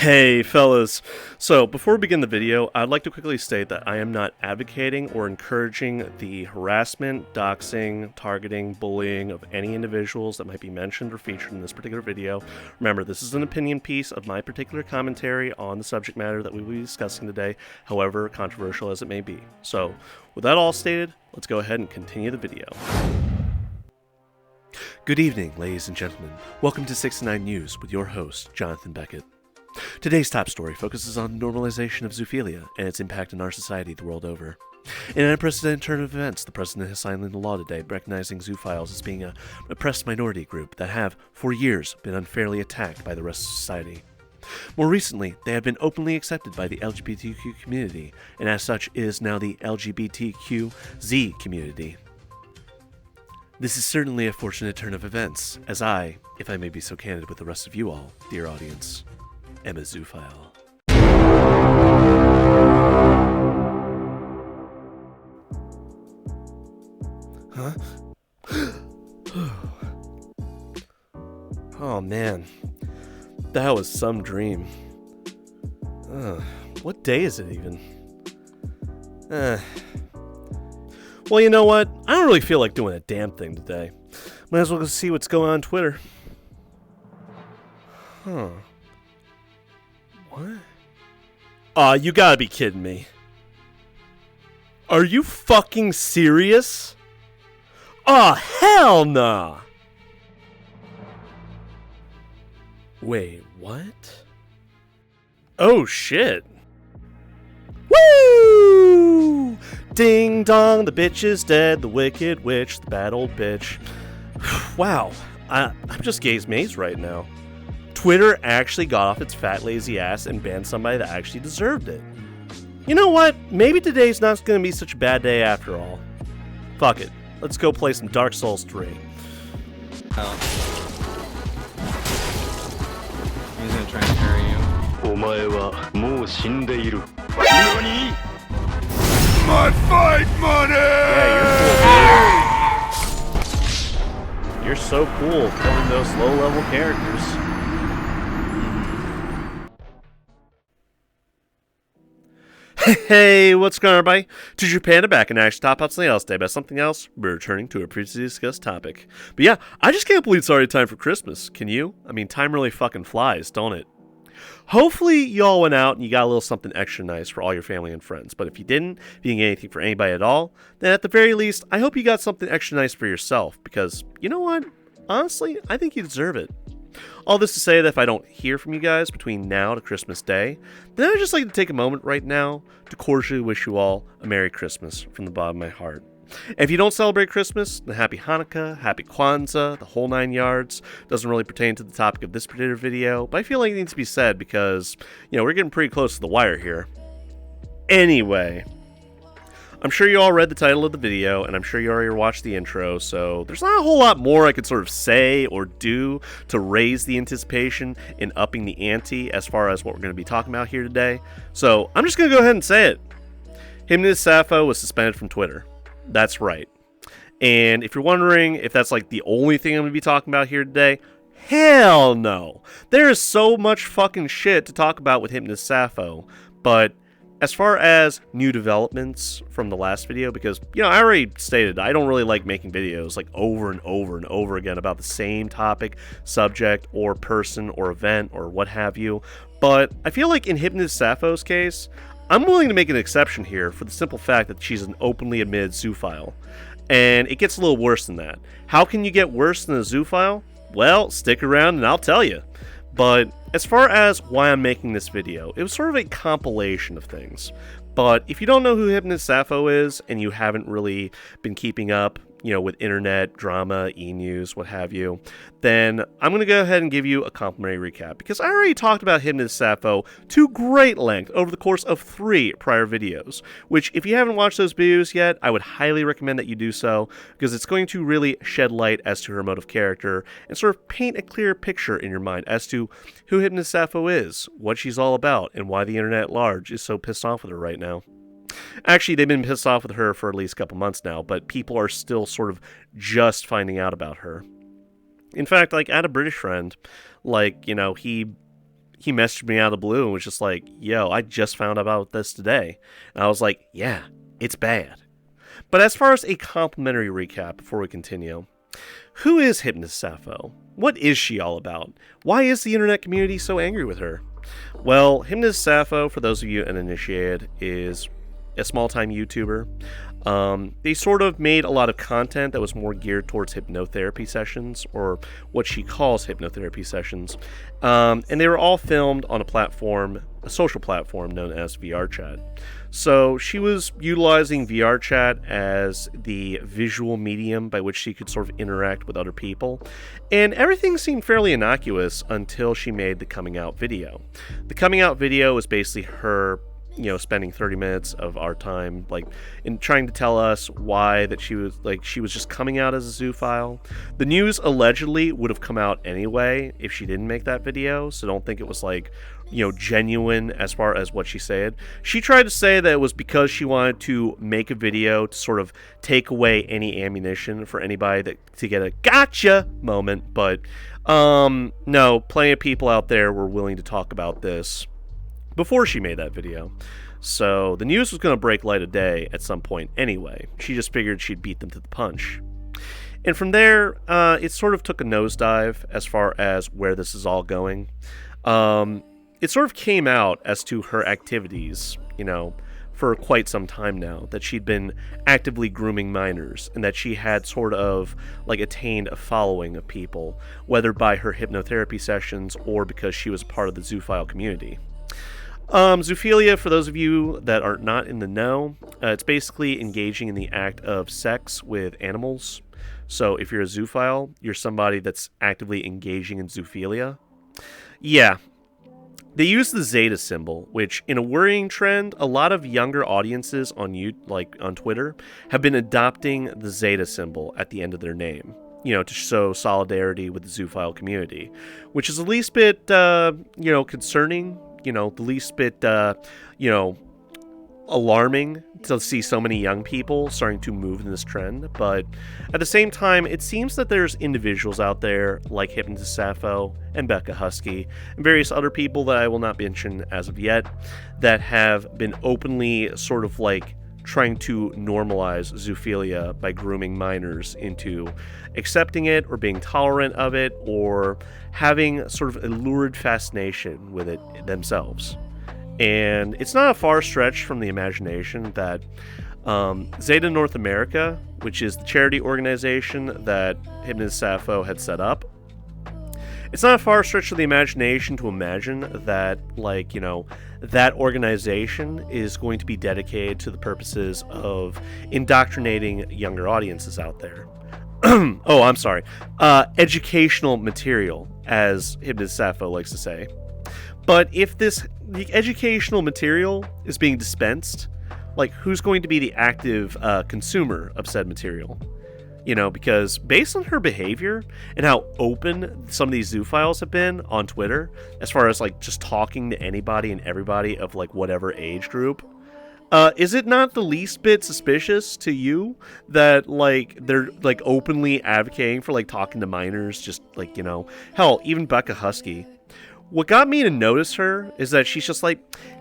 Hey fellas, so before we begin the video, I'd like to quickly state that I am not advocating or encouraging the harassment, doxing, targeting, bullying of any individuals that might be mentioned or featured in this particular video. Remember, this is an opinion piece of my particular commentary on the subject matter that we will be discussing today, however controversial as it may be. So, with that all stated, let's go ahead and continue the video. Good evening, ladies and gentlemen. Welcome to 69 News with your host, Jonathan Beckett. Today's top story focuses on normalization of zoophilia and its impact on our society the world over. In an unprecedented turn of events, the president has signed into law today recognizing zoophiles as being a oppressed minority group that have, for years, been unfairly attacked by the rest of society. More recently, they have been openly accepted by the LGBTQ community, and as such is now the LGBTQZ community. This is certainly a fortunate turn of events, as I, if I may be so candid with the rest of you all, dear audience, am a zoophile. Huh? Oh man, that was some dream. What day is it even? Well, you know what? I don't really feel like doing a damn thing today. Might as well go see what's going on Twitter. Huh. What? Aw, you gotta be kidding me. Are you fucking serious? Aw, hell nah! Wait, what? Oh shit. Woo! Ding dong, the bitch is dead, the wicked witch, the bad old bitch. Wow, I'm just gaze-mazed right now. Twitter actually got off its fat lazy ass and banned somebody that actually deserved it. You know what? Maybe today's not going to be such a bad day after all. Fuck it. Let's go play some Dark Souls 3. Oh. He's gonna try and carry you. My fight money! Yeah, you're so cool killing those low-level characters. Hey, what's going on, everybody? Teacher Panda back and actually talk about something else today, but something else, we're returning to a previously discussed topic. But yeah, I just can't believe it's already time for Christmas. Can you? I mean, time really fucking flies, don't it? Hopefully you all went out and you got a little something extra nice for all your family and friends. But if you didn't get anything for anybody at all, then at the very least, I hope you got something extra nice for yourself. Because, you know what? Honestly, I think you deserve it. All this to say that if I don't hear from you guys between now to Christmas Day, then I'd just like to take a moment right now to cordially wish you all a Merry Christmas from the bottom of my heart. And if you don't celebrate Christmas, then Happy Hanukkah, Happy Kwanzaa, the whole 9 yards. Doesn't really pertain to the topic of this particular video, but I feel like it needs to be said because, you know, we're getting pretty close to the wire here. Anyway, I'm sure you all read the title of the video, and I'm sure you already watched the intro, so there's not a whole lot more I could sort of say or do to raise the anticipation in upping the ante as far as what we're going to be talking about here today. So I'm just going to go ahead and say it. Hypnotist Sappho was suspended from Twitter. That's right. And if you're wondering if that's like the only thing I'm going to be talking about here today, hell no. There is so much fucking shit to talk about with Hypnotist Sappho, but as far as new developments from the last video, because, you know, I already stated I don't really like making videos like over and over and over again about the same topic, subject, or person, or event, or what have you, but I feel like in Hypnotist Sappho's case, I'm willing to make an exception here for the simple fact that she's an openly admitted zoophile. And it gets a little worse than that. How can you get worse than a zoophile? Well, stick around and I'll tell you. But as far as why I'm making this video, it was sort of a compilation of things. But if you don't know who Hypnotist Sappho is, and you haven't really been keeping up, you know, with internet, drama, e-news, what have you, then I'm going to go ahead and give you a complimentary recap, because I already talked about Hypnotist Sappho to great length over the course of 3 prior videos, which if you haven't watched those videos yet, I would highly recommend that you do so, because it's going to really shed light as to her mode of character, and sort of paint a clear picture in your mind as to who Hypnotist Sappho is, what she's all about, and why the internet at large is so pissed off with her right now. Actually, they've been pissed off with her for at least a couple months now, but people are still sort of just finding out about her. In fact, like, I had a British friend, like, you know, he he messaged me out of the blue and was just like, yo, I just found out about this today. And I was like, yeah, it's bad. But as far as a complimentary recap before we continue, who is Hypnotist Sappho? What is she all about? Why is the internet community so angry with her? Well, Hypnotist Sappho, for those of you uninitiated, is a small-time YouTuber. They sort of made a lot of content that was more geared towards hypnotherapy sessions, or what she calls hypnotherapy sessions. And they were all filmed on a social platform known as VRChat. So she was utilizing VRChat as the visual medium by which she could sort of interact with other people. And everything seemed fairly innocuous until she made the coming out video. The coming out video was basically her spending 30 minutes of our time, in trying to tell us why that she was just coming out as a zoophile. The news allegedly would have come out anyway if she didn't make that video, so don't think it was genuine as far as what she said. She tried to say that it was because she wanted to make a video to sort of take away any ammunition for anybody to get a gotcha moment, but no, plenty of people out there were willing to talk about this before she made that video. So the news was going to break light of day at some point anyway. She just figured she'd beat them to the punch. And from there, it sort of took a nosedive as far as where this is all going. It sort of came out as to her activities, for quite some time now, that she'd been actively grooming minors, and that she had sort of attained a following of people, whether by her hypnotherapy sessions or because she was part of the zoophile community. Zoophilia, for those of you that are not in the know, it's basically engaging in the act of sex with animals. So if you're a zoophile, you're somebody that's actively engaging in zoophilia. Yeah. They use the Zeta symbol, which, in a worrying trend, a lot of younger audiences on on Twitter have been adopting the Zeta symbol at the end of their name, to show solidarity with the zoophile community, which is the least bit, concerning. The least bit, alarming to see so many young people starting to move in this trend. But at the same time, it seems that there's individuals out there like Hypnotist Sappho and Becca Husky and various other people that I will not mention as of yet that have been openly sort of trying to normalize zoophilia by grooming minors into accepting it or being tolerant of it or having sort of a lurid fascination with it themselves. And it's not a far stretch from the imagination that Zeta North America, which is the charity organization that Hypnotist Sappho had set up, it's not a far stretch of the imagination to imagine that, that organization is going to be dedicated to the purposes of indoctrinating younger audiences out there. Oh, I'm sorry. Educational material, as Hypnotist Sappho likes to say. But if the educational material is being dispensed, who's going to be the active consumer of said material? Because based on her behavior and how open some of these zoophiles have been on Twitter, as far as just talking to anybody and everybody of whatever age group, is it not the least bit suspicious to you that they're openly advocating for talking to minors? Just hell, even Becca Husky. What got me to notice her is that she's just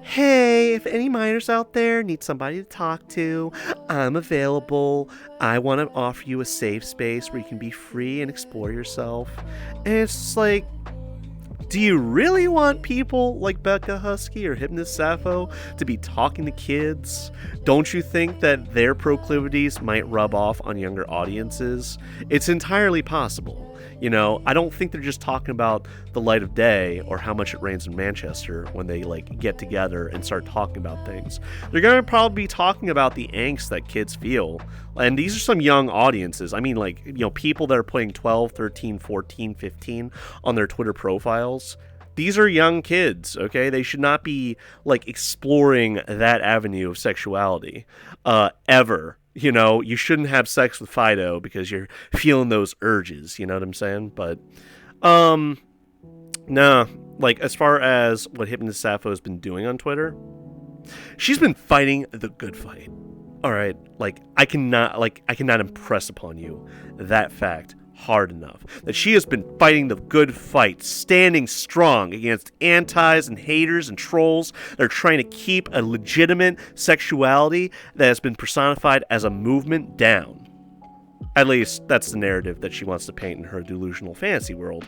hey, if any minors out there need somebody to talk to, I'm available. I want to offer you a safe space where you can be free and explore yourself. And it's just do you really want people like Becca Husky or Hypnotist Sappho to be talking to kids? Don't you think that their proclivities might rub off on younger audiences? It's entirely possible. I don't think they're just talking about the light of day or how much it rains in Manchester when they get together and start talking about things. They're going to probably be talking about the angst that kids feel. And these are some young audiences. I mean, people that are putting 12, 13, 14, 15 on their Twitter profiles. These are young kids, okay? They should not be exploring that avenue of sexuality ever. You shouldn't have sex with Fido because you're feeling those urges, you know what I'm saying? But, nah, as far as what Hypnotist Sappho has been doing on Twitter, she's been fighting the good fight. All right, I cannot impress upon you that fact hard enough, that she has been fighting the good fight, standing strong against antis and haters and trolls that are trying to keep a legitimate sexuality that has been personified as a movement down. At least, that's the narrative that she wants to paint in her delusional fantasy world.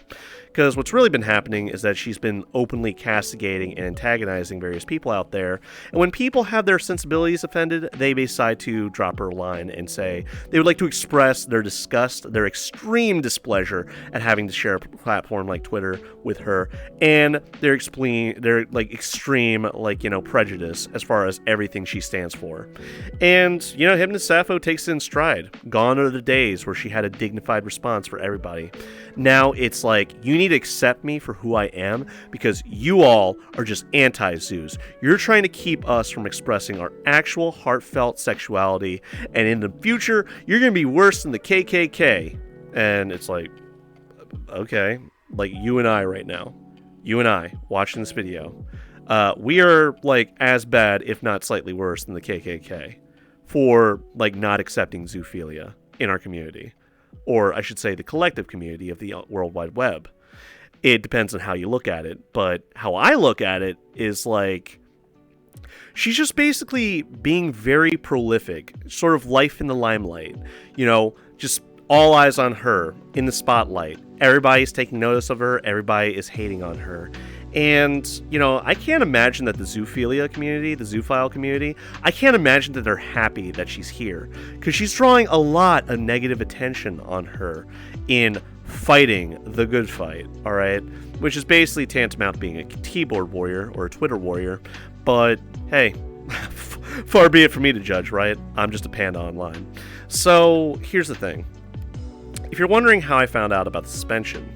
Because what's really been happening is that she's been openly castigating and antagonizing various people out there, and when people have their sensibilities offended, they decide to drop her a line and say they would like to express their disgust, their extreme displeasure at having to share a platform like Twitter with her, and their extreme, prejudice as far as everything she stands for. And, Hypnotist Sappho takes it in stride. Gone are the days where she had a dignified response for everybody. Now it's like, you need to accept me for who I am because you all are just anti-zoos. You're trying to keep us from expressing our actual heartfelt sexuality, and in the future, you're going to be worse than the KKK. And it's like, okay, like you and I right now. You and I watching this video. We are like as bad, if not slightly worse than the KKK for like not accepting zoophilia in our community. Or I should say the collective community of the World Wide Web. It depends on how you look at it, but how I look at it is like, she's just basically being very prolific, sort of life in the limelight, just all eyes on her, in the spotlight. Everybody's taking notice of her, everybody is hating on her. And, I can't imagine that the zoophilia community, the zoophile community, I can't imagine that they're happy that she's here. Because she's drawing a lot of negative attention on her in fighting the good fight, alright? Which is basically tantamount to being a keyboard warrior or a Twitter warrior. But, hey, far be it for me to judge, right? I'm just a panda online. So, here's the thing. If you're wondering how I found out about the suspension,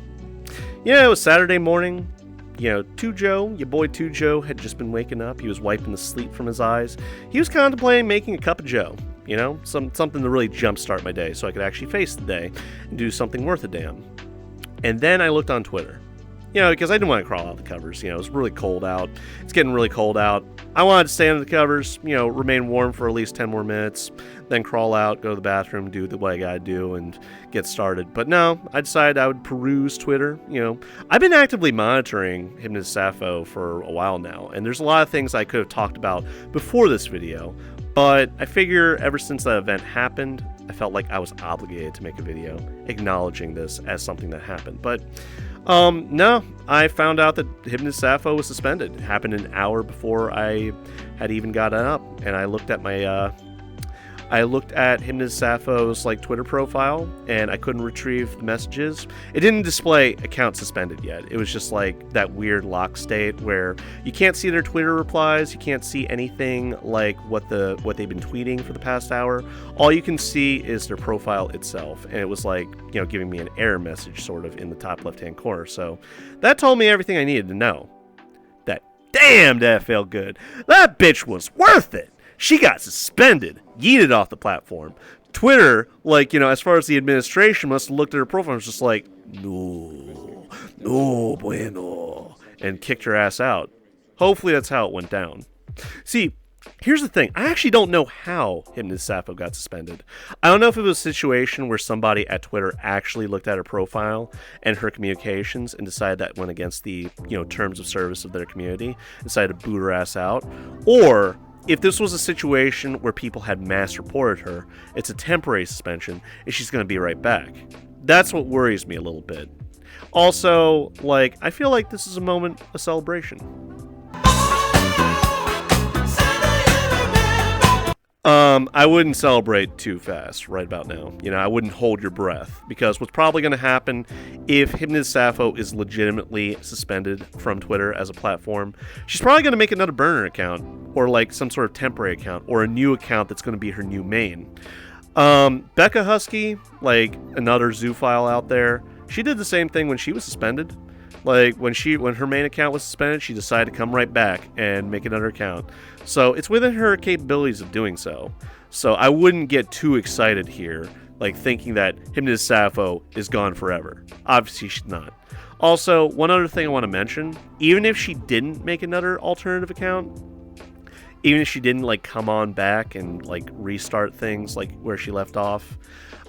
it was Saturday morning. Tujo, your boy Tujo, had just been waking up. He was wiping the sleep from his eyes. He was contemplating making a cup of joe, something to really jumpstart my day so I could actually face the day and do something worth a damn. And then I looked on Twitter, because I didn't want to crawl out the covers. It was really cold out. It's getting really cold out. I wanted to stay under the covers, remain warm for at least 10 more minutes, then crawl out, go to the bathroom, do what I gotta do, and get started. But no, I decided I would peruse Twitter. I've been actively monitoring Hypnotist Sappho for a while now, and there's a lot of things I could have talked about before this video, but I figure ever since that event happened, I felt like I was obligated to make a video acknowledging this as something that happened. But no, I found out that Hypnotist Sappho was suspended. It happened an hour before I had even gotten up, and I looked at my, Hypnotist Sappho's Twitter profile, and I couldn't retrieve the messages. It didn't display account suspended yet. It was just that weird lock state where you can't see their Twitter replies, you can't see anything like what they've been tweeting for the past hour. All you can see is their profile itself, and it was giving me an error message sort of in the top left-hand corner. So that told me everything I needed to know. Damn, that felt good. That bitch was worth it. She got suspended, yeeted off the platform. Twitter, as far as the administration must have looked at her profile and was just no bueno, and kicked her ass out. Hopefully that's how it went down. See, here's the thing. I actually don't know how Hypnotist Sappho got suspended. I don't know if it was a situation where somebody at Twitter actually looked at her profile and her communications and decided that went against the, terms of service of their community, decided to boot her ass out, or if this was a situation where people had mass reported her, it's a temporary suspension, and she's going to be right back. That's what worries me a little bit. Also, I feel like this is a moment of celebration. I wouldn't celebrate too fast right about now. I wouldn't hold your breath, because what's probably going to happen if Hypnotist Sappho is legitimately suspended from Twitter as a platform, she's probably going to make another burner account, or some sort of temporary account, or a new account that's going to be her new main. Becca Husky, another zoophile out there, she did the same thing when she was suspended. When her main account was suspended, she decided to come right back and make another account. So it's within her capabilities of doing so. So I wouldn't get too excited here, thinking that Hypnotist Sappho is gone forever. Obviously she's not. Also, one other thing I want to mention, even if she didn't make another alternative account, even if she didn't come on back and restart things where she left off,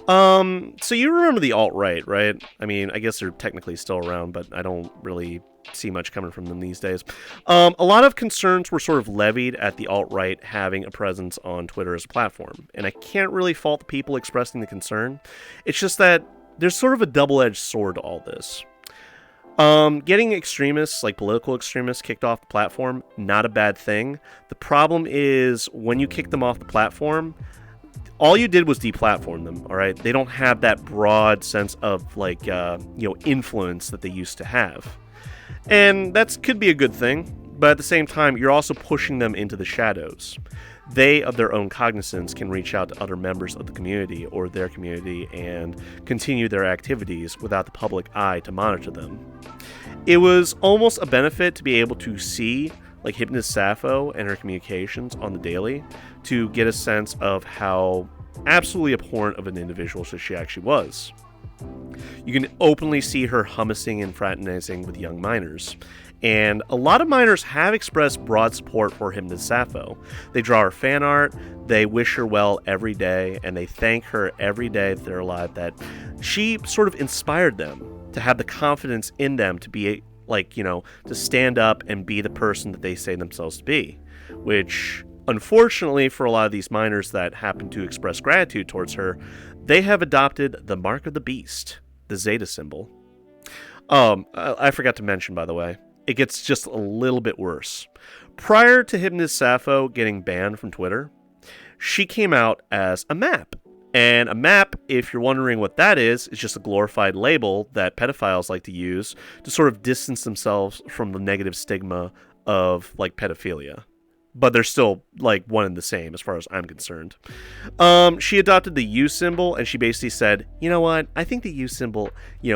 So you remember the alt-right, right? I mean, I guess they're technically still around, but I don't really see much coming from them these days. A lot of concerns were sort of levied at the alt-right having a presence on Twitter as a platform, and I can't really fault the people expressing the concern. It's just that there's sort of a double-edged sword to all this. Getting extremists, like political extremists, kicked off the platform, not a bad thing. The problem is when you kick them off the platform, all you did was deplatform them, all right? They don't have that broad sense of, like, influence that they used to have. And that could be a good thing, but at the same time, you're also pushing them into the shadows. They, of their own cognizance, can reach out to other members of the community or their community and continue their activities without the public eye to monitor them. It was almost a benefit to be able to see, like, Hypnotist Sappho and her communications on the daily to get a sense of how absolutely abhorrent of an individual she actually was. You can openly see her hummusing and fraternizing with young minors. And a lot of minors have expressed broad support for Hypnotist Sappho. They draw her fan art, they wish her well every day, and they thank her every day that they're alive that she sort of inspired them to have the confidence in them to be, like, to stand up and be the person that they say themselves to be. Which, unfortunately, for a lot of these minors that happen to express gratitude towards her, they have adopted the mark of the beast, the Zeta symbol. I forgot to mention, by the way, it gets just a little bit worse. Prior to Hypnotist Sappho getting banned from Twitter, she came out as a map. And a map, if you're wondering what that is just a glorified label that pedophiles like to use to sort of distance themselves from the negative stigma of, like, pedophilia. But they're still, like, one and the same as far as I'm concerned. She adopted the U symbol, and she basically said, you know what, I think the U symbol,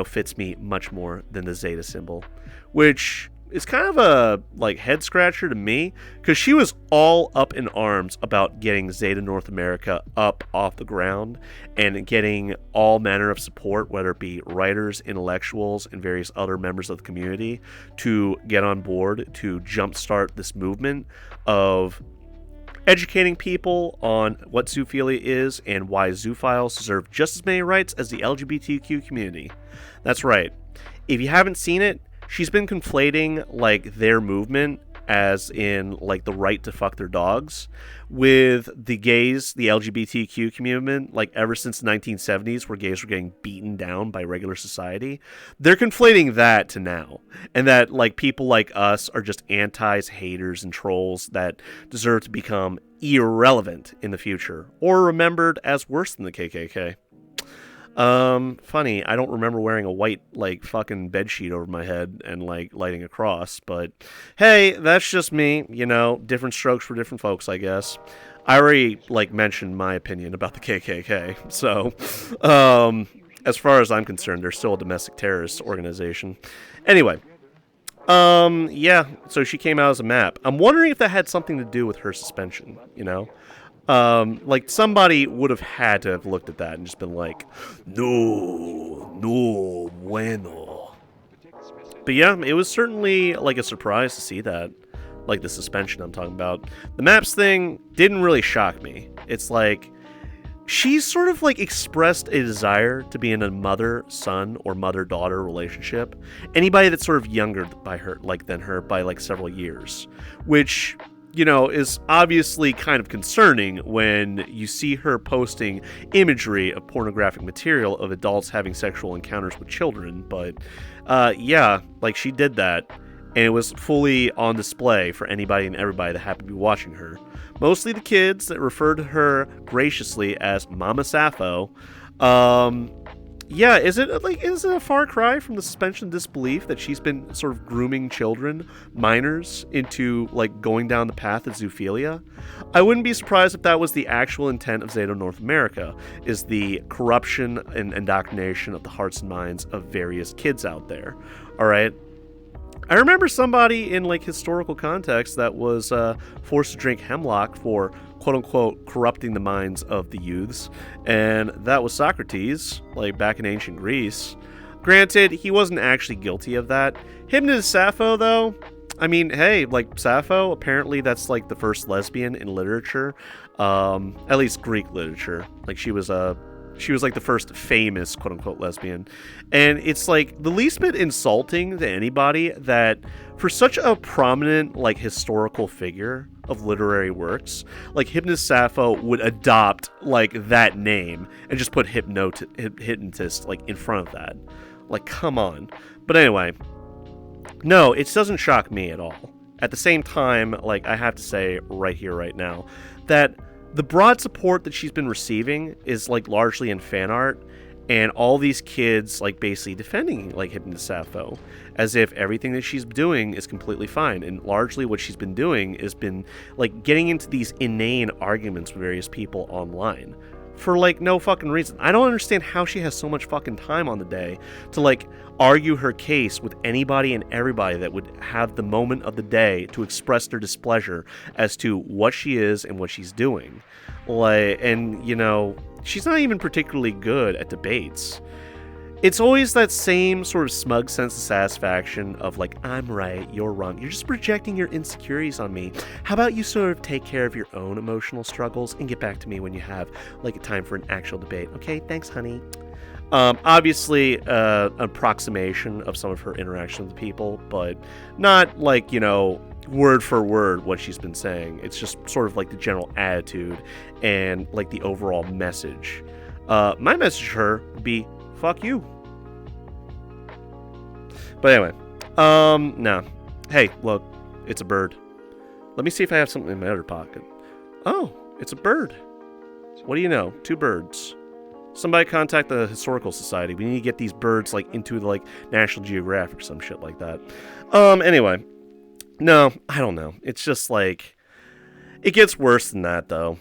fits me much more than the Zeta symbol. Which is kind of a, like, head scratcher to me, because she was all up in arms about getting Zeta North America up off the ground and getting all manner of support, whether it be writers, intellectuals, and various other members of the community to get on board to jumpstart this movement of educating people on what zoophilia is and why zoophiles deserve just as many rights as the LGBTQ community. That's right. If you haven't seen it, she's been conflating, like, their movement, as in, like, the right to fuck their dogs, with the gays, the LGBTQ community, like, ever since the 1970s, where gays were getting beaten down by regular society. They're conflating that to now. And that, like, people like us are just antis, haters, and trolls that deserve to become irrelevant in the future, or remembered as worse than the KKK. Funny, I don't remember wearing a white, like, fucking bedsheet over my head and, like, lighting a cross, but hey, that's just me, different strokes for different folks, I guess. I already, like, mentioned my opinion about the KKK, so, as far as I'm concerned, they're still a domestic terrorist organization. Anyway, yeah, so she came out as a map. I'm wondering if that had something to do with her suspension, like, somebody would have had to have looked at that and just been like, no bueno. But yeah, it was certainly, like, a surprise to see that, like, the suspension I'm talking about. The maps thing didn't really shock me. It's like, she's sort of, like, expressed a desire to be in a mother-son or mother-daughter relationship. Anybody that's sort of younger by her, like, than her by, like, several years, which, is obviously kind of concerning when you see her posting imagery of pornographic material of adults having sexual encounters with children. But, yeah, like, she did that, and it was fully on display for anybody and everybody that happened to be watching her. Mostly the kids that referred to her graciously as Mama Sappho. Yeah, is it a far cry from the suspension of disbelief that she's been sort of grooming children, minors, into, like, going down the path of zoophilia? I wouldn't be surprised if that was the actual intent of Zeta North America, is the corruption and indoctrination of the hearts and minds of various kids out there. All right? I remember somebody in, like, historical context that was forced to drink hemlock for, quote-unquote, corrupting the minds of the youths, and that was Socrates, like, back in ancient Greece. Granted, he wasn't actually guilty of that. Hypnotist Sappho, though, I mean, hey, like, Sappho, apparently that's, like, the first lesbian in literature, at least Greek literature. Like, she was a She was like the first famous quote-unquote lesbian. And it's like the least bit insulting to anybody that for such a prominent like historical figure of literary works, like Hypnotist Sappho would adopt like that name and just put hypnotist like in front of that. Like, come on. But anyway, no, it doesn't shock me at all. At the same time, like, I have to say right here, right now, that the broad support that she's been receiving is, like, largely in fan art, and all these kids, like, basically defending, like, Hypnotist Sappho, as if everything that she's doing is completely fine, and largely what she's been doing has been, like, getting into these inane arguments with various people online, for, like, no fucking reason. I don't understand how she has so much fucking time on the day to, like, argue her case with anybody and everybody that would have the moment of the day to express their displeasure as to what she is and what she's doing. Like, and, you know, she's not even particularly good at debates. It's always that same sort of smug sense of satisfaction of like, I'm right, you're wrong. You're just projecting your insecurities on me. How about you sort of take care of your own emotional struggles and get back to me when you have like a time for an actual debate. Okay, thanks, honey. Obviously, an approximation of some of her interaction with people, but not like, you know, word for word what she's been saying. It's just sort of like the general attitude and like the overall message. My message to her would be, fuck you. But anyway, no. Hey, look, it's a bird. Let me see if I have something in my other pocket. Oh, it's a bird. What do you know? 2 birds. Somebody contact the Historical Society. We need to get these birds, like, into, like, National Geographic or some shit like that. Anyway. No, I don't know. It's just, like, it gets worse than that, though.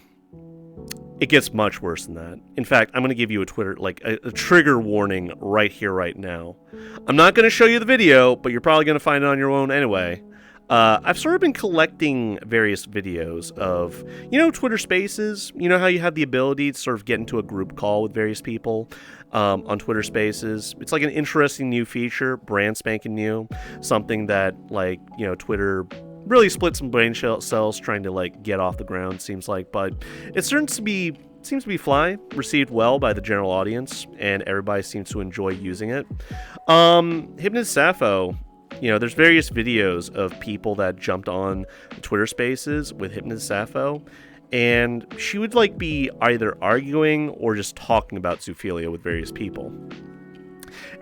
It gets much worse than that. In fact, I'm going to give you a Twitter, like, a trigger warning right here, right now. I'm not going to show you the video, but you're probably going to find it on your own anyway. I've sort of been collecting various videos of, you know, Twitter Spaces. You know how you have the ability to sort of get into a group call with various people on Twitter Spaces? It's like an interesting new feature, brand spanking new, something that, like, you know, Twitter really split some brain cells trying to, like, get off the ground, seems like, but it seems to be received well by the general audience, and everybody seems to enjoy using it. Hypnotist Sappho, you know, there's various videos of people that jumped on Twitter Spaces with Hypnotist Sappho, and she would, like, be either arguing or just talking about zoophilia with various people.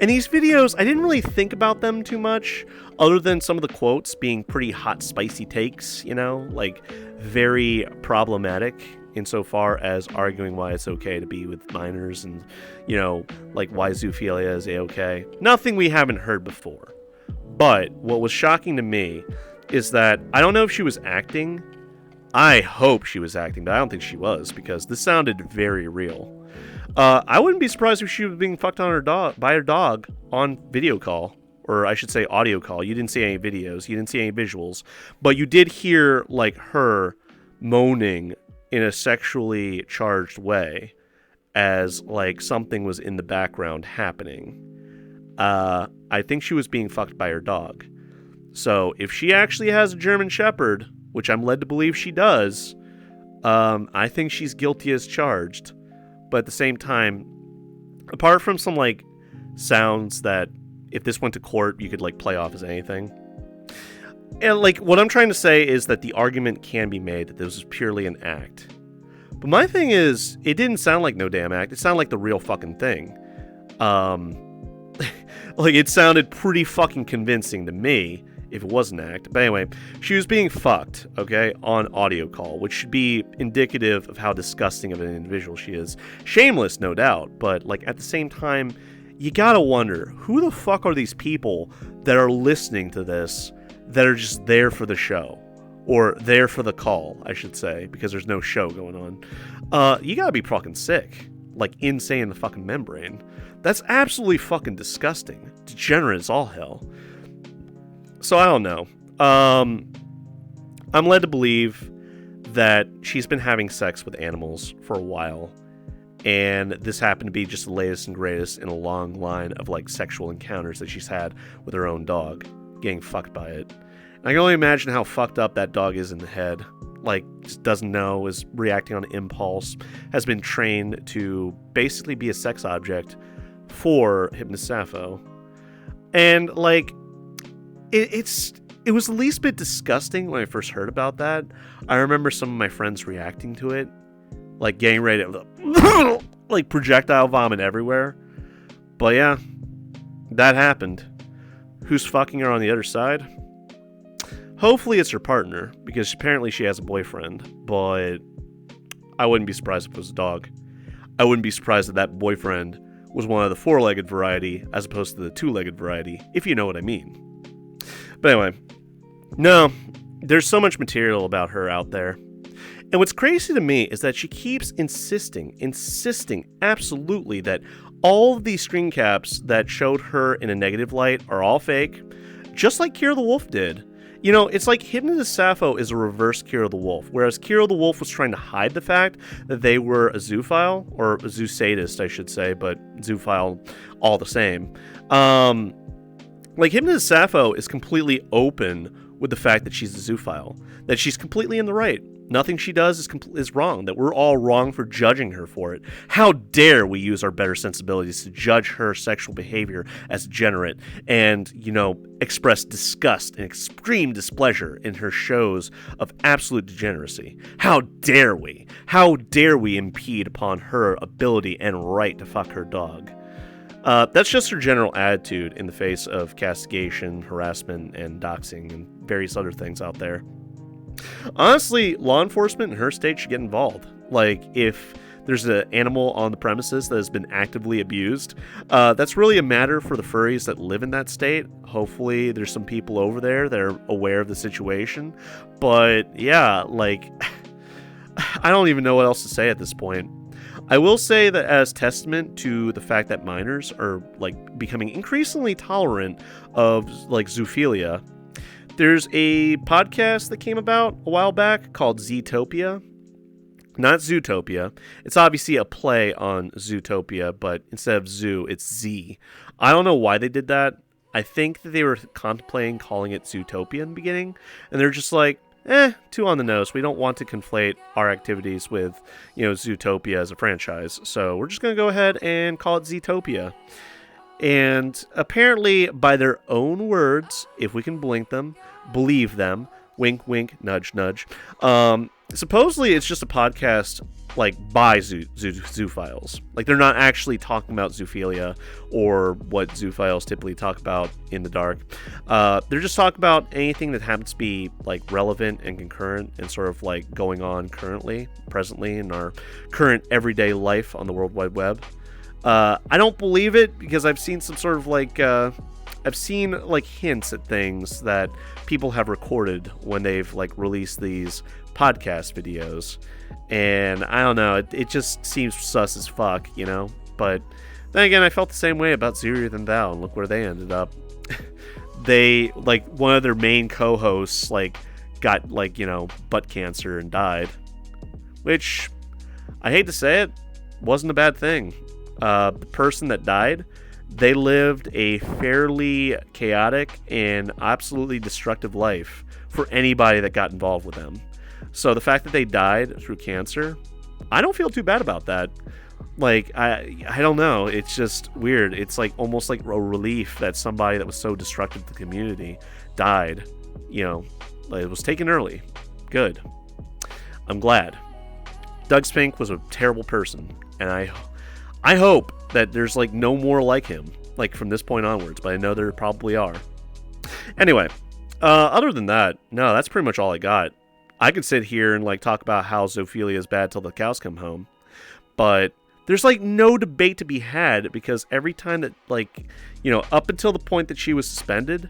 And these videos, I didn't really think about them too much, other than some of the quotes being pretty hot, spicy takes, you know, like, very problematic insofar as arguing why it's okay to be with minors and, you know, like, why zoophilia is a-okay. Nothing we haven't heard before. But what was shocking to me is that I don't know if she was acting. I hope she was acting, but I don't think she was, because this sounded very real. I wouldn't be surprised if she was being fucked on by her dog on video call, or I should say audio call. You didn't see any videos, you didn't see any visuals, but you did hear, like, her moaning in a sexually charged way as, like, something was in the background happening. I think she was being fucked by her dog. So if she actually has a German Shepherd, which I'm led to believe she does, I think she's guilty as charged. But at the same time, apart from some, like, sounds that if this went to court, you could, like, play off as anything. And, like, what I'm trying to say is that the argument can be made that this was purely an act. But my thing is, it didn't sound like no damn act. It sounded like the real fucking thing. Like, it sounded pretty fucking convincing to me, if it was an act. But anyway, she was being fucked, okay, on audio call, which should be indicative of how disgusting of an individual she is. Shameless, no doubt, but, like, at the same time, you gotta wonder, who the fuck are these people that are listening to this that are just there for the show? Or there for the call, I should say, because there's no show going on. You gotta be fucking sick. Like, insane in the fucking membrane. That's absolutely fucking disgusting. Degenerate as all hell. So I don't know. I'm led to believe that she's been having sex with animals for a while, and this happened to be just the latest and greatest in a long line of, like, sexual encounters that she's had with her own dog, getting fucked by it. And I can only imagine how fucked up that dog is in the head, like, just doesn't know, is reacting on impulse, has been trained to basically be a sex object for Hypnotist Sappho. And, like, it was the least bit disgusting when I first heard about that. I remember some of my friends reacting to it, like, getting ready to, like, projectile vomit everywhere. But yeah, that happened. Who's fucking her on the other side? Hopefully it's her partner, because apparently she has a boyfriend, but I wouldn't be surprised if it was a dog. I wouldn't be surprised if that boyfriend was one of the four-legged variety, as opposed to the two-legged variety, if you know what I mean. But anyway, no, there's so much material about her out there. And what's crazy to me is that she keeps insisting absolutely that all of these screen caps that showed her in a negative light are all fake, just like Kira the Wolf did. You know, it's like Hypnotist Sappho is a reverse Kira the Wolf, whereas Kira the Wolf was trying to hide the fact that they were a zoophile, or a zoo sadist, I should say, but zoophile all the same. Like, Hypnotist Sappho is completely open with the fact that she's a zoophile, that she's completely in the right. Nothing she does is wrong, that we're all wrong for judging her for it. How dare we use our better sensibilities to judge her sexual behavior as degenerate and, you know, express disgust and extreme displeasure in her shows of absolute degeneracy. How dare we? How dare we impede upon her ability and right to fuck her dog? That's just her general attitude in the face of castigation, harassment, and doxing, and various other things out there. Honestly, law enforcement in her state should get involved. Like, if there's an animal on the premises that has been actively abused, that's really a matter for the furries that live in that state. Hopefully there's some people over there that are aware of the situation. But yeah, like, I don't even know what else to say at this point. I will say that as testament to the fact that minors are, like, becoming increasingly tolerant of, like, zoophilia, there's a podcast that came about a while back called Zootopia. Not Zootopia. It's obviously a play on Zootopia, but instead of zoo, it's Z. I don't know why they did that. I think that they were contemplating calling it Zootopia in the beginning, and they're just like, too on the nose. We don't want to conflate our activities with, you know, Zootopia as a franchise. So we're just going to go ahead and call it Zootopia. And apparently, by their own words, if we can blink them, believe them, wink, wink, nudge, nudge, supposedly it's just a podcast, like, by zoophiles. Like, they're not actually talking about zoophilia or what zoophiles typically talk about in the dark. They're just talking about anything that happens to be, like, relevant and concurrent and sort of, like, going on presently in our current everyday life on the World Wide Web. I don't believe it because I've seen some sort of, like, hints at things that people have recorded when they've, like, released these podcast videos. And I don't know, it just seems sus as fuck, you know? But then again, I felt the same way about Zurier Than Thou, and look where they ended up. They, like, one of their main co-hosts, like, got, like, you know, butt cancer and died. Which, I hate to say it, wasn't a bad thing. The person that died, they lived a fairly chaotic and absolutely destructive life for anybody that got involved with them. So the fact that they died through cancer, I don't feel too bad about that. Like, I don't know. It's just weird. It's like almost like a relief that somebody that was so destructive to the community died. You know, like, it was taken early. Good. I'm glad. Doug Spink was a terrible person, and I hope that there's, like, no more like him, like, from this point onwards, but I know there probably are. Anyway, other than that, no, that's pretty much all I got. I could sit here and, like, talk about how zoophilia is bad till the cows come home, but there's, like, no debate to be had, because every time that, like, you know, up until the point that she was suspended,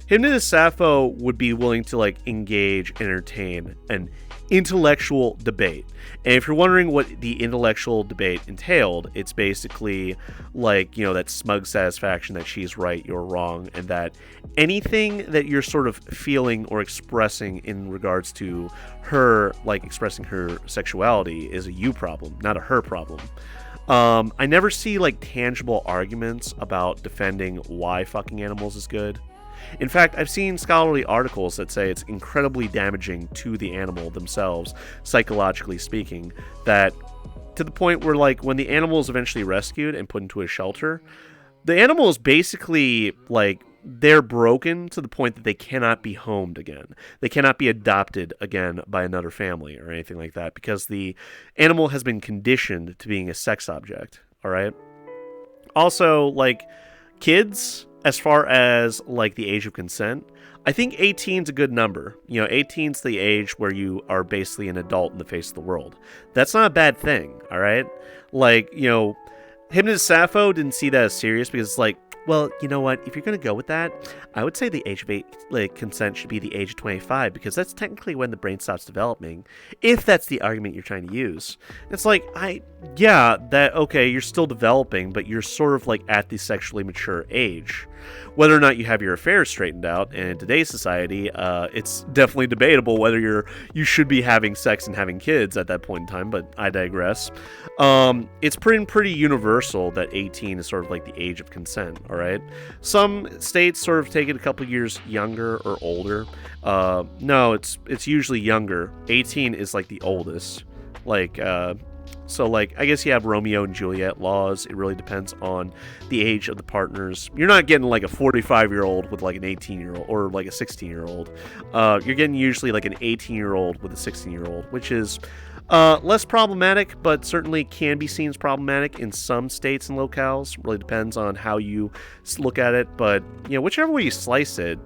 Hypnotist Sappho would be willing to, like, engage, entertain an intellectual debate. And if you're wondering what the intellectual debate entailed, it's basically like, you know, that smug satisfaction that she's right, you're wrong, and that anything that you're sort of feeling or expressing in regards to her, like, expressing her sexuality is a you problem, not a her problem. I never see, like, tangible arguments about defending why fucking animals is good. In fact, I've seen scholarly articles that say it's incredibly damaging to the animal themselves, psychologically speaking, that to the point where, like, when the animal is eventually rescued and put into a shelter, the animal is basically, like, they're broken to the point that they cannot be homed again. They cannot be adopted again by another family or anything like that because the animal has been conditioned to being a sex object, all right? Also, like, kids, as far as, like, the age of consent, I think 18 is a good number. 18 is the age where you are basically an adult in the face of the world. That's not a bad thing, all right? Like, Hypnotist Sappho didn't see that as serious because it's like, well, you know what? If you're going to go with that, I would say the age of consent should be the age of 25 because that's technically when the brain stops developing, if that's the argument you're trying to use. It's like, okay, you're still developing, but you're sort of like at the sexually mature age. Whether or not you have your affairs straightened out, and in today's society, it's definitely debatable whether you should be having sex and having kids at that point in time, but I digress. It's pretty universal that 18 is sort of like the age of consent, all right? Some states sort of take it a couple years younger or older. No, it's usually younger. 18 is like the oldest. So, like, I guess you have Romeo and Juliet laws. It really depends on the age of the partners. You're not getting, like, a 45-year-old with, like, an 18-year-old or, like, a 16-year-old. You're getting usually, like, an 18-year-old with a 16-year-old, which is less problematic, but certainly can be seen as problematic in some states and locales. Really depends on how you look at it. But, whichever way you slice it,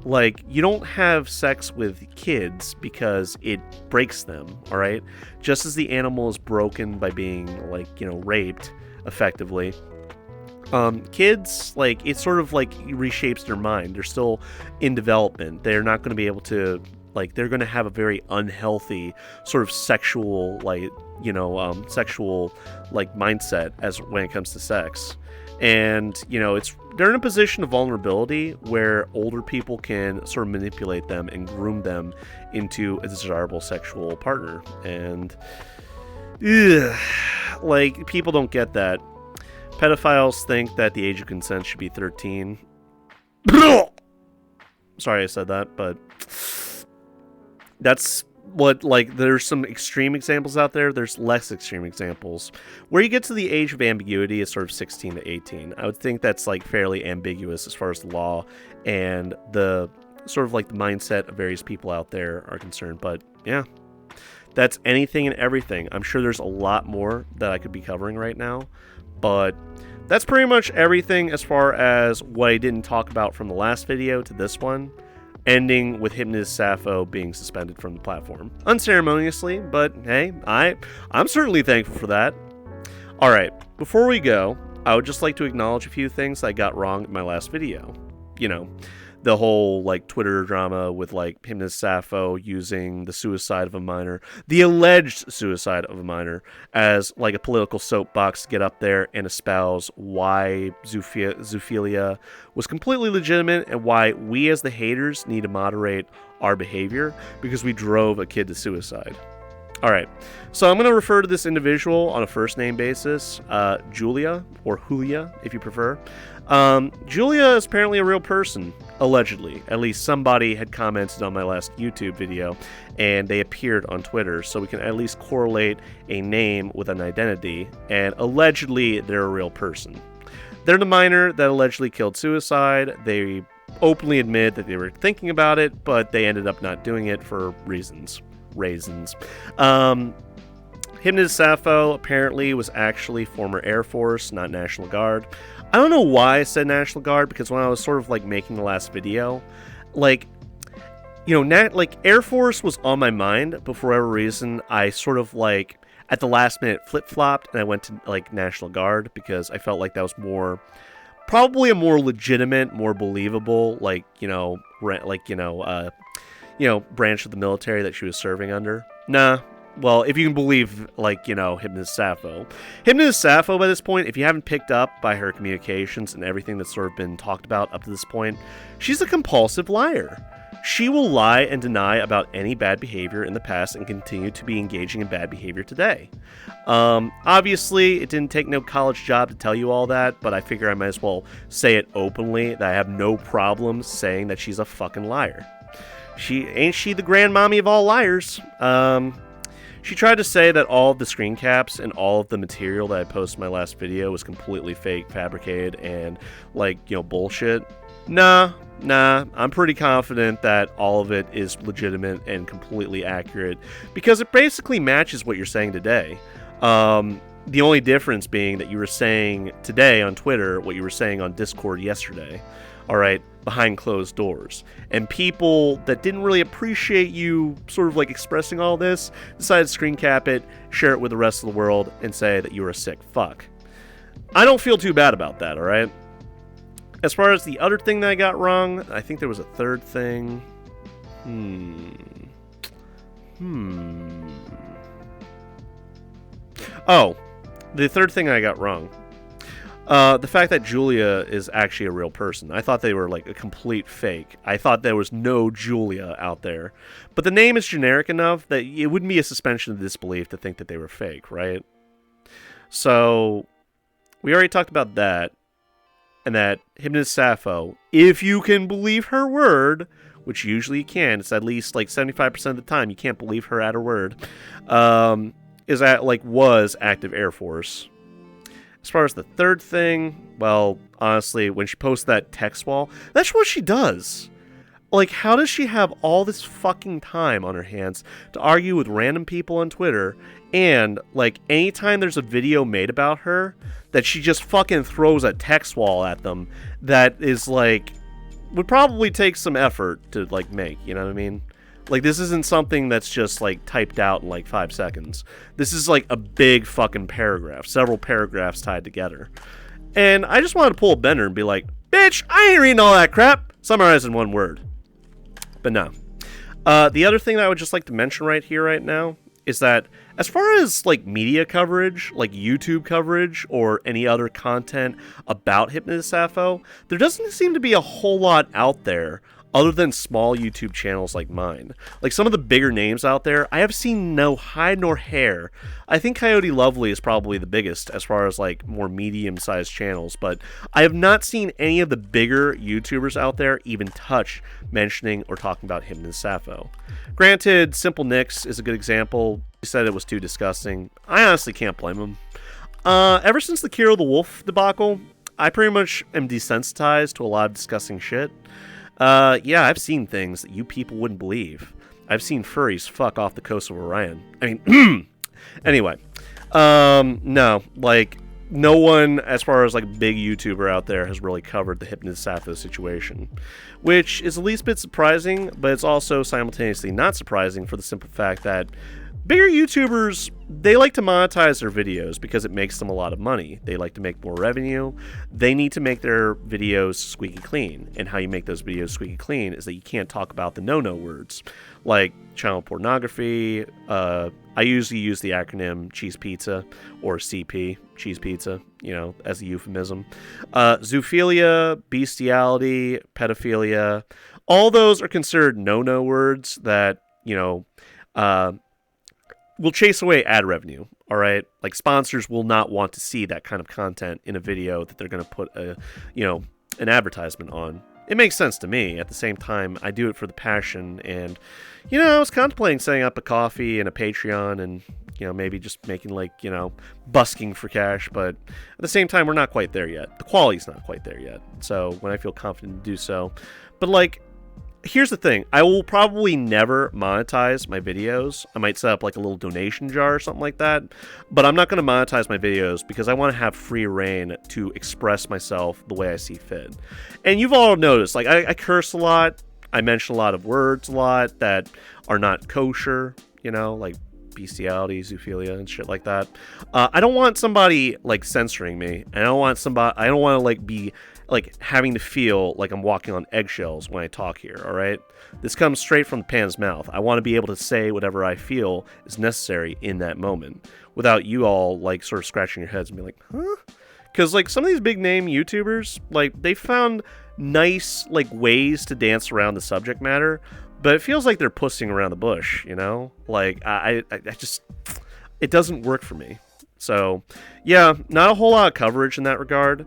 like, you don't have sex with kids because it breaks them, all right? Just as the animal is broken by being, like, raped, effectively. Kids, like, it sort of, like, reshapes their mind. They're still in development. They're not going to be able to, like, they're going to have a very unhealthy sort of sexual, like, sexual, like, mindset as when it comes to sex. And, they're in a position of vulnerability where older people can sort of manipulate them and groom them into a desirable sexual partner. And, like, people don't get that. Pedophiles think that the age of consent should be 13. Sorry I said that, but that's what, like, there's some extreme examples out there. There's less extreme examples. Where you get to the age of ambiguity is sort of 16 to 18. I would think that's, like, fairly ambiguous as far as the law and the sort of, like, the mindset of various people out there are concerned. But, yeah, that's anything and everything. I'm sure there's a lot more that I could be covering right now. But that's pretty much everything as far as what I didn't talk about from the last video to this one. Ending with Hypnotist Sappho being suspended from the platform. Unceremoniously, but hey, I'm certainly thankful for that. Alright, before we go, I would just like to acknowledge a few things I got wrong in my last video. The whole, like, Twitter drama with, like, Hypnotist Sappho using the suicide of a minor, the alleged suicide of a minor, as, like, a political soapbox to get up there and espouse why zoophilia was completely legitimate and why we as the haters need to moderate our behavior because we drove a kid to suicide. Alright, so I'm going to refer to this individual on a first name basis, Julia, or Julia, if you prefer. Julia is apparently a real person, allegedly. At least somebody had commented on my last YouTube video, and they appeared on Twitter, so we can at least correlate a name with an identity, and allegedly they're a real person. They're the minor that allegedly killed suicide. They openly admit that they were thinking about it, but they ended up not doing it for reasons. Hypnotist Sappho apparently was actually former Air Force, not National Guard. I don't know why I said National Guard, because when I was sort of, like, making the last video, like, Air Force was on my mind, but for whatever reason, I sort of, like, at the last minute flip-flopped, and I went to, like, National Guard, because I felt like that was probably a more legitimate, more believable, branch of the military that she was serving under. Nah. Well, if you can believe, Hypnotist Sappho. Hypnotist Sappho, by this point, if you haven't picked up by her communications and everything that's sort of been talked about up to this point, she's a compulsive liar. She will lie and deny about any bad behavior in the past and continue to be engaging in bad behavior today. Obviously, it didn't take no college job to tell you all that, but I figure I might as well say it openly that I have no problem saying that she's a fucking liar. Ain't she the grandmommy of all liars? She tried to say that all of the screen caps and all of the material that I posted in my last video was completely fake, fabricated, and, bullshit. Nah, I'm pretty confident that all of it is legitimate and completely accurate, because it basically matches what you're saying today. The only difference being that you were saying today on Twitter what you were saying on Discord yesterday. Alright, behind closed doors. And people that didn't really appreciate you sort of expressing all this decided to screen cap it, share it with the rest of the world, and say that you were a sick fuck. I don't feel too bad about that, alright? As far as the other thing that I got wrong, I think there was a third thing. Oh, the third thing I got wrong. The fact that Julia is actually a real person. I thought they were a complete fake. I thought there was no Julia out there. But the name is generic enough that it wouldn't be a suspension of disbelief to think that they were fake, right? So, we already talked about that. And that Hypnotist Sappho, if you can believe her word, which usually you can, it's at least 75% of the time you can't believe her at her word, was active Air Force. As far as the third thing, well, honestly, when she posts that text wall, that's what she does. How does she have all this fucking time on her hands to argue with random people on Twitter, and, anytime there's a video made about her, that she just fucking throws a text wall at them that is, would probably take some effort to, make, you know what I mean? This isn't something that's just, typed out in, 5 seconds. This is, a big fucking paragraph. Several paragraphs tied together. And I just wanted to pull a bender and be like, bitch, I ain't reading all that crap! Summarize in one word. But no. The other thing that I would just like to mention right here, right now, is that as far as, media coverage, YouTube coverage, or any other content about Hypnotist Sappho, there doesn't seem to be a whole lot out there other than small YouTube channels like mine. Some of the bigger names out there, I have seen no hide nor hair. I think Coyote Lovely is probably the biggest as far as more medium-sized channels, but I have not seen any of the bigger YouTubers out there even touch mentioning or talking about Hypnotist Sappho. Granted, Simple Nix is a good example. He said it was too disgusting. I honestly can't blame him. Ever since the Kiro the Wolf debacle, I pretty much am desensitized to a lot of disgusting shit. Yeah, I've seen things that you people wouldn't believe. I've seen furries fuck off the coast of Orion. I mean, anyway. No, no one, as far as big YouTuber out there, has really covered the Hypnotist Sappho situation. Which is the least bit surprising, but it's also simultaneously not surprising for the simple fact that bigger YouTubers, they like to monetize their videos because it makes them a lot of money. They like to make more revenue. They need to make their videos squeaky clean. And how you make those videos squeaky clean is that you can't talk about the no-no words, like child pornography. I usually use the acronym cheese pizza, or CP, cheese pizza, as a euphemism. Zoophilia, bestiality, pedophilia, all those are considered no-no words that, will chase away ad revenue, all right? Sponsors will not want to see that kind of content in a video that they're going to put an advertisement on. It makes sense to me. At the same time, I do it for the passion, and, I was contemplating setting up a coffee and a Patreon and, maybe just making, busking for cash, but at the same time, we're not quite there yet. The quality's not quite there yet, so when I feel confident to do so. But, here's the thing. I will probably never monetize my videos. I might set up a little donation jar or something like that. But I'm not going to monetize my videos because I want to have free reign to express myself the way I see fit. And you've all noticed, I curse a lot. I mention a lot of words a lot that are not kosher, bestiality, zoophilia, and shit like that. I don't want somebody censoring me. I don't want to be having to feel like I'm walking on eggshells when I talk here, all right? This comes straight from the pan's mouth. I want to be able to say whatever I feel is necessary in that moment without you all sort of scratching your heads and be like, huh? Because some of these big name YouTubers, they found nice like ways to dance around the subject matter, but it feels like they're pussing around the bush, you know? Like I just, it doesn't work for me. So yeah, not a whole lot of coverage in that regard.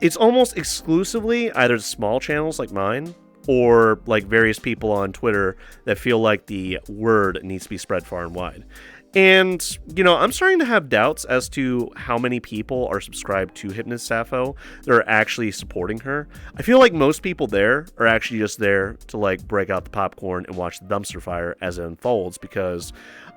It's almost exclusively either small channels like mine or like various people on Twitter that feel like the word needs to be spread far and wide. And, you know, I'm starting to have doubts as to how many people are subscribed to Hypnotist Sappho that are actually supporting her. I feel like most people there are actually just there to, like, break out the popcorn and watch the dumpster fire as it unfolds because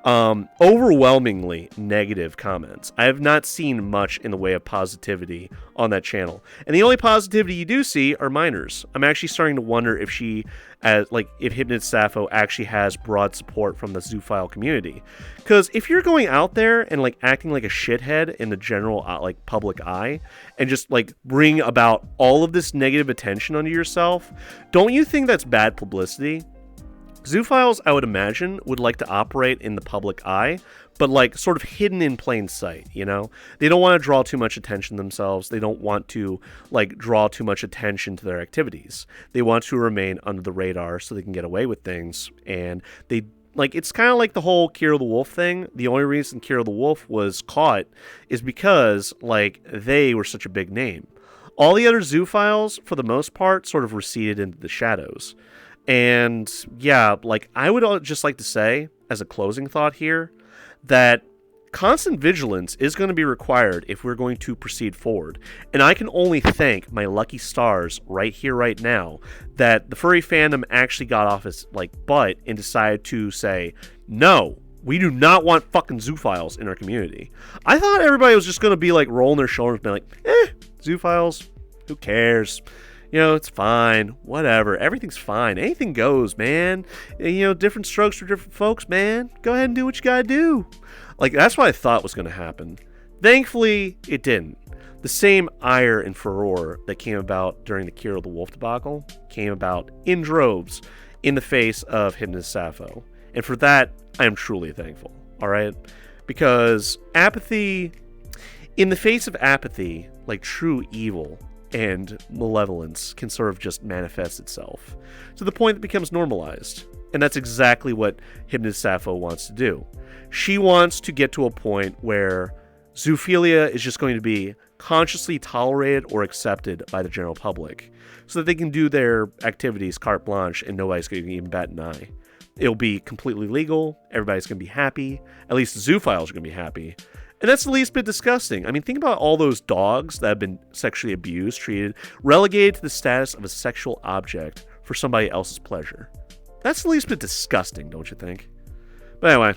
overwhelmingly negative comments. I have not seen much in the way of positivity on that channel. And the only positivity you do see are minors. I'm actually starting to wonder if if Hypnotist Sappho actually has broad support from the zoophile community. Because if you're going out there and like acting like a shithead in the general like public eye and just like bring about all of this negative attention onto yourself, don't you think that's bad publicity? Zoophiles, I would imagine, would like to operate in the public eye, but like sort of hidden in plain sight, you know? They don't want to draw too much attention to themselves. They don't want to like draw too much attention to their activities. They want to remain under the radar so they can get away with things. And they like, it's kind of like the whole Kira the Wolf thing. The only reason Kira the Wolf was caught is because like they were such a big name. All the other zoophiles, for the most part, sort of receded into the shadows. And yeah, like I would just like to say, as a closing thought here, that constant vigilance is going to be required if we're going to proceed forward. And I can only thank my lucky stars right here, right now, that the furry fandom actually got off its like butt and decided to say, no, we do not want fucking zoophiles in our community. I thought everybody was just going to be like rolling their shoulders and be like, zoophiles, who cares? You know, it's fine. Whatever. Everything's fine. Anything goes, man. You know, different strokes for different folks, man. Go ahead and do what you gotta do. Like, that's what I thought was going to happen. Thankfully, it didn't. The same ire and furor that came about during the Kira the Wolf debacle came about in droves in the face of Hypnotist Sappho. And for that, I am truly thankful. All right? Because apathy, in the face of apathy, like true evil and malevolence can sort of just manifest itself to the point that it becomes normalized. And that's exactly what Hypnotist Sappho wants to do. She wants to get to a point where zoophilia is just going to be consciously tolerated or accepted by the general public so that they can do their activities carte blanche and nobody's going to even bat an eye. It'll be completely legal. Everybody's going to be happy. At least the zoophiles are going to be happy. And that's the least bit disgusting. I mean, think about all those dogs that have been sexually abused, treated, relegated to the status of a sexual object for somebody else's pleasure. That's the least bit disgusting, don't you think? But anyway,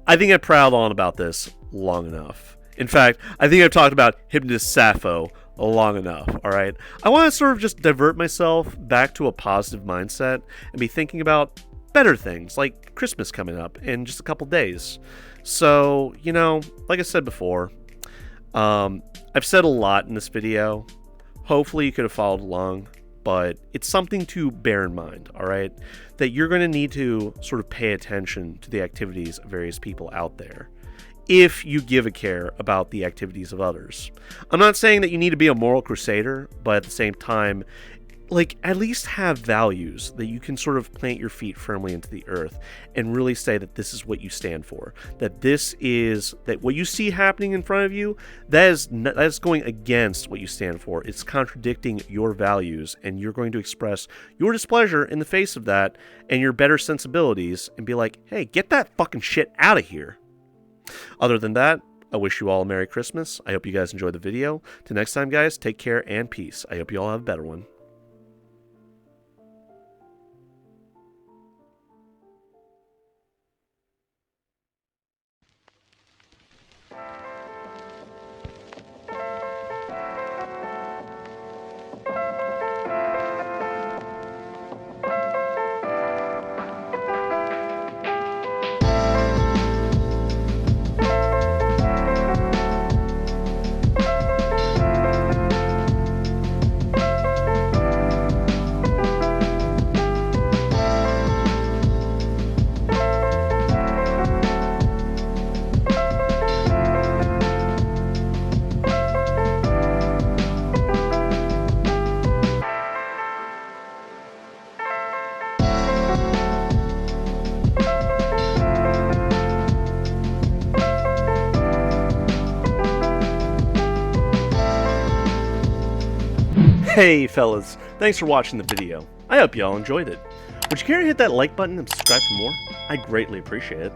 I think I've prowled on about this long enough. In fact, I think I've talked about Hypnotist Sappho long enough, alright? I want to sort of just divert myself back to a positive mindset and be thinking about better things, like Christmas coming up in just a couple days. So, you know, like I said before, I've said a lot in this video. Hopefully you could have followed along, but it's something to bear in mind, all right? That you're going to need to sort of pay attention to the activities of various people out there if you give a care about the activities of others. I'm not saying that you need to be a moral crusader, but at the same time, like, at least have values that you can sort of plant your feet firmly into the earth and really say that this is what you stand for. That that what you see happening in front of you, that is going against what you stand for. It's contradicting your values, and you're going to express your displeasure in the face of that and your better sensibilities and be like, hey, get that fucking shit out of here. Other than that, I wish you all a Merry Christmas. I hope you guys enjoyed the video. Till next time, guys, take care and peace. I hope you all have a better one. Hey fellas, thanks for watching the video. I hope y'all enjoyed it. Would you care to hit that like button and subscribe for more? I'd greatly appreciate it.